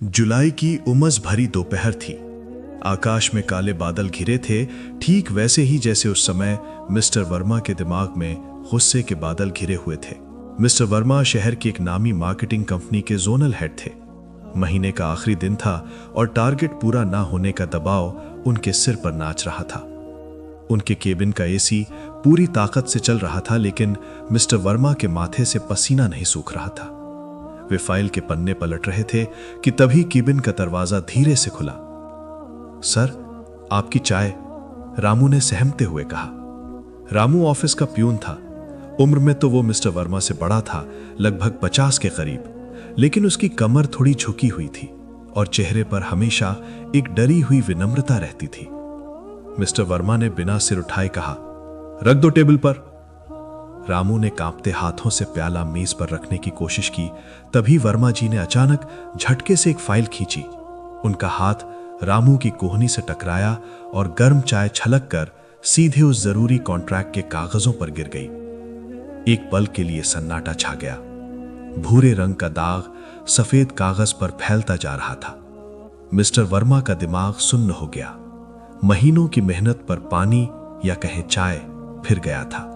जुलाई की उमस भरी दोपहर थी। आकाश में काले बादल घिरे थे, ठीक वैसे ही जैसे उस समय मिस्टर वर्मा के दिमाग में गुस्से के बादल घिरे हुए थे। मिस्टर वर्मा शहर की एक नामी मार्केटिंग कंपनी के जोनल हेड थे। महीने का आखिरी दिन था और टारगेट पूरा ना होने का दबाव उनके सिर पर नाच रहा था। उनके केबिन का एसी पूरी ताकत से चल रहा था, लेकिन मिस्टर वर्मा के माथे से पसीना नहीं सूख रहा था। वे फाइल के पन्ने पलट रहे थे कि तभी केबिन का दरवाजा धीरे से खुला। सर, आपकी चाय, रामू ने सहमते हुए कहा। रामू ऑफिस का प्यून था। उम्र में तो वो मिस्टर वर्मा से बड़ा था, लगभग 50 के करीब, लेकिन उसकी कमर थोड़ी झुकी हुई थी और चेहरे पर हमेशा एक डरी हुई विनम्रता रहती थी। मिस्टर वर्मा ने बिना सिर उठाए कहा, रख दो टेबल पर। रामू ने कांपते हाथों से प्याला मेज पर रखने की कोशिश की, तभी वर्मा जी ने अचानक झटके से एक फाइल खींची। उनका हाथ रामू की कोहनी से टकराया और गर्म चाय छलक कर सीधे उस जरूरी कॉन्ट्रैक्ट के कागजों पर गिर गई। एक पल के लिए सन्नाटा छा गया। भूरे रंग का दाग सफेद कागज पर फैलता जा रहा था। मिस्टर वर्मा का दिमाग सुन्न हो गया। महीनों की मेहनत पर पानी या कहें चाय फिर गया था।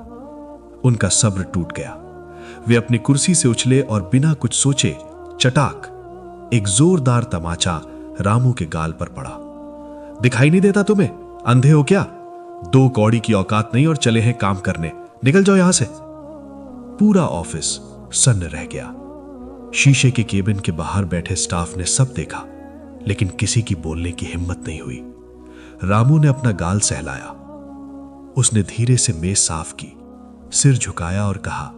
उनका सब्र टूट गया। वे अपनी कुर्सी से उछले और बिना कुछ सोचे चटाक एक जोरदार तमाचा रामू के गाल पर पड़ा। दिखाई नहीं देता तुम्हें? अंधे हो क्या? 2 कौड़ी की औकात नहीं और चले हैं काम करने। निकल जाओ यहां से। पूरा ऑफिस सन्न रह गया। शीशे के केबिन के बाहर बैठे स्टाफ ने सब देखा, लेकिन किसी की बोलने की हिम्मत नहीं हुई। रामू ने अपना गाल सहलाया। उसने धीरे से मेज साफ की, सिर झुकाया और कहा,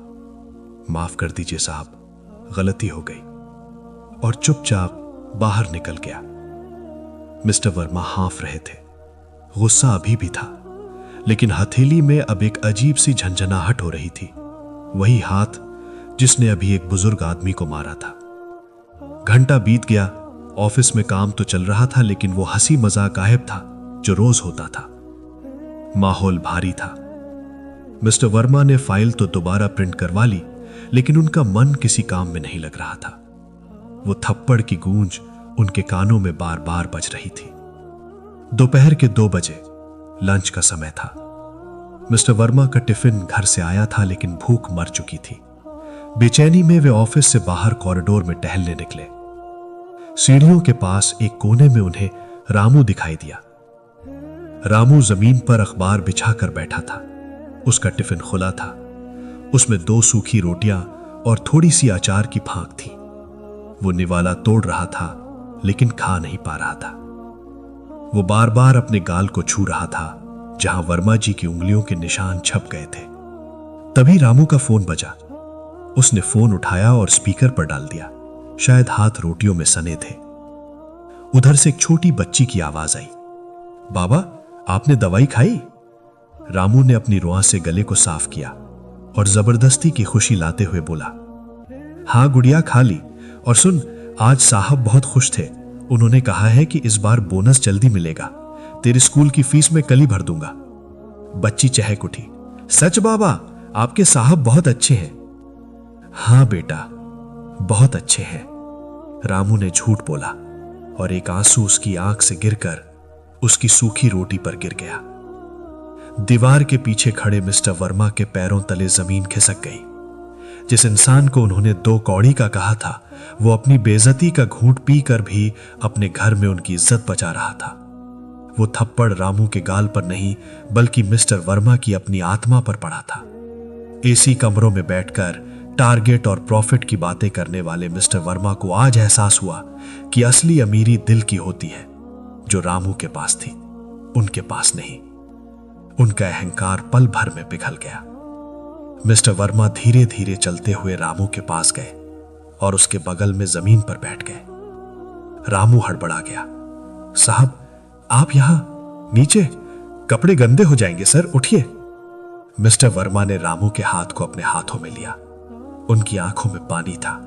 माफ कर दीजिए साहब, गलती हो गई, और चुपचाप बाहर निकल गया। मिस्टर वर्मा हाँफ रहे थे। गुस्सा अभी भी था, लेकिन हथेली में अब एक अजीब सी झंझनाहट हो रही थी। वही हाथ जिसने अभी एक बुजुर्ग आदमी को मारा था। घंटा बीत गया। ऑफिस में काम तो चल रहा था, लेकिन वो हंसी मजाक गायब था जो रोज होता था। माहौल भारी था। मिस्टर वर्मा ने फाइल तो दोबारा प्रिंट करवा ली, लेकिन उनका मन किसी काम में नहीं लग रहा था। वो थप्पड़ की गूंज उनके कानों में बार बार बज रही थी। दोपहर के 2 बजे लंच का समय था। मिस्टर वर्मा का टिफिन घर से आया था, लेकिन भूख मर चुकी थी। बेचैनी में वे ऑफिस से बाहर कॉरिडोर में टहलने निकले। सीढ़ियों के पास एक कोने में उन्हें रामू दिखाई दिया। रामू जमीन पर अखबार बिछाकर बैठा था। उसका टिफिन खुला था। उसमें 2 सूखी रोटियां और थोड़ी सी अचार की फांक थी। वो निवाला तोड़ रहा था, लेकिन खा नहीं पा रहा था। वो बार बार अपने गाल को छू रहा था, जहां वर्मा जी की उंगलियों के निशान छप गए थे। तभी रामू का फोन बजा। उसने फोन उठाया और स्पीकर पर डाल दिया। शायद हाथ रोटियों में सने थे। उधर से एक छोटी बच्ची की आवाज आई, बाबा, आपने दवाई खाई? रामू ने अपनी रुआ से गले को साफ किया और जबरदस्ती की खुशी लाते हुए बोला, हां गुड़िया, खा ली। और सुन, आज साहब बहुत खुश थे। उन्होंने कहा है कि इस बार बोनस जल्दी मिलेगा। तेरे स्कूल की फीस मैं कल ही भर दूंगा। बच्ची चहक उठी, सच बाबा, आपके साहब बहुत अच्छे हैं। हां बेटा, बहुत अच्छे हैं, रामू ने झूठ बोला, और एक आंसू उसकी आंख से गिरकर उसकी सूखी रोटी पर गिर गया। दीवार के पीछे खड़े मिस्टर वर्मा के पैरों तले जमीन खिसक गई। जिस इंसान को उन्होंने 2 कौड़ी का कहा था, वो अपनी बेइज्जती का घूंट पीकर भी अपने घर में उनकी इज्जत बचा रहा था। वो थप्पड़ रामू के गाल पर नहीं, बल्कि मिस्टर वर्मा की अपनी आत्मा पर पड़ा था। एसी कमरों में बैठकर टारगेट और प्रॉफिट की बातें करने वाले मिस्टर वर्मा को आज एहसास हुआ कि असली अमीरी दिल की होती है, जो रामू के पास थी, उनके पास नहीं। उनका अहंकार पल भर में पिघल गया। मिस्टर वर्मा धीरे धीरे चलते हुए रामू के पास गए और उसके बगल में जमीन पर बैठ गए। रामू हड़बड़ा गया, साहब, आप यहां नीचे? कपड़े गंदे हो जाएंगे सर, उठिए। मिस्टर वर्मा ने रामू के हाथ को अपने हाथों में लिया। उनकी आंखों में पानी था।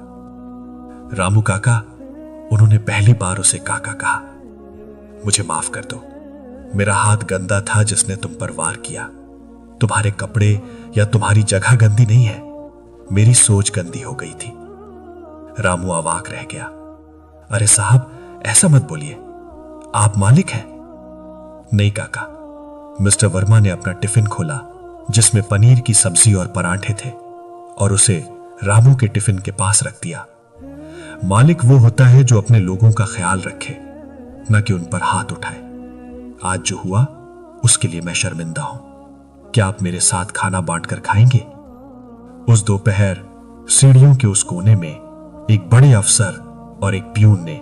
रामू काका, उन्होंने पहली बार उसे काका कहा। मुझे माफ कर दो, मेरा हाथ गंदा था जिसने तुम पर वार किया। तुम्हारे कपड़े या तुम्हारी जगह गंदी नहीं है, मेरी सोच गंदी हो गई थी। रामू अवाक रह गया। अरे साहब, ऐसा मत बोलिए, आप मालिक हैं। नहीं काका। मिस्टर वर्मा ने अपना टिफिन खोला जिसमें पनीर की सब्जी और पराठे थे और उसे रामू के टिफिन के पास रख दिया। मालिक वो होता है जो अपने लोगों का ख्याल रखे, न कि उन पर हाथ उठाए। आज जो हुआ उसके लिए मैं शर्मिंदा हूं। क्या आप मेरे साथ खाना बांटकर खाएंगे? उस दोपहर सीढ़ियों के उस कोने में एक बड़े अफसर और एक प्यून ने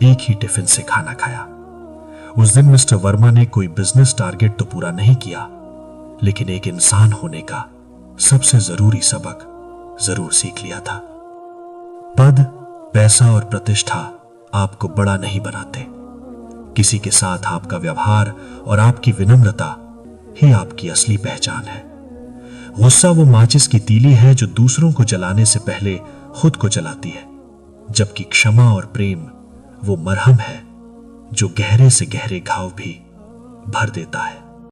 एक ही टिफिन से खाना खाया। उस दिन मिस्टर वर्मा ने कोई बिजनेस टारगेट तो पूरा नहीं किया, लेकिन एक इंसान होने का सबसे जरूरी सबक जरूर सीख लिया था। पद, पैसा और प्रतिष्ठा आपको बड़ा नहीं बनाते। किसी के साथ आपका व्यवहार और आपकी विनम्रता ही आपकी असली पहचान है। गुस्सा वो माचिस की तीली है जो दूसरों को जलाने से पहले खुद को जलाती है, जबकि क्षमा और प्रेम वो मरहम है जो गहरे से गहरे घाव भी भर देता है।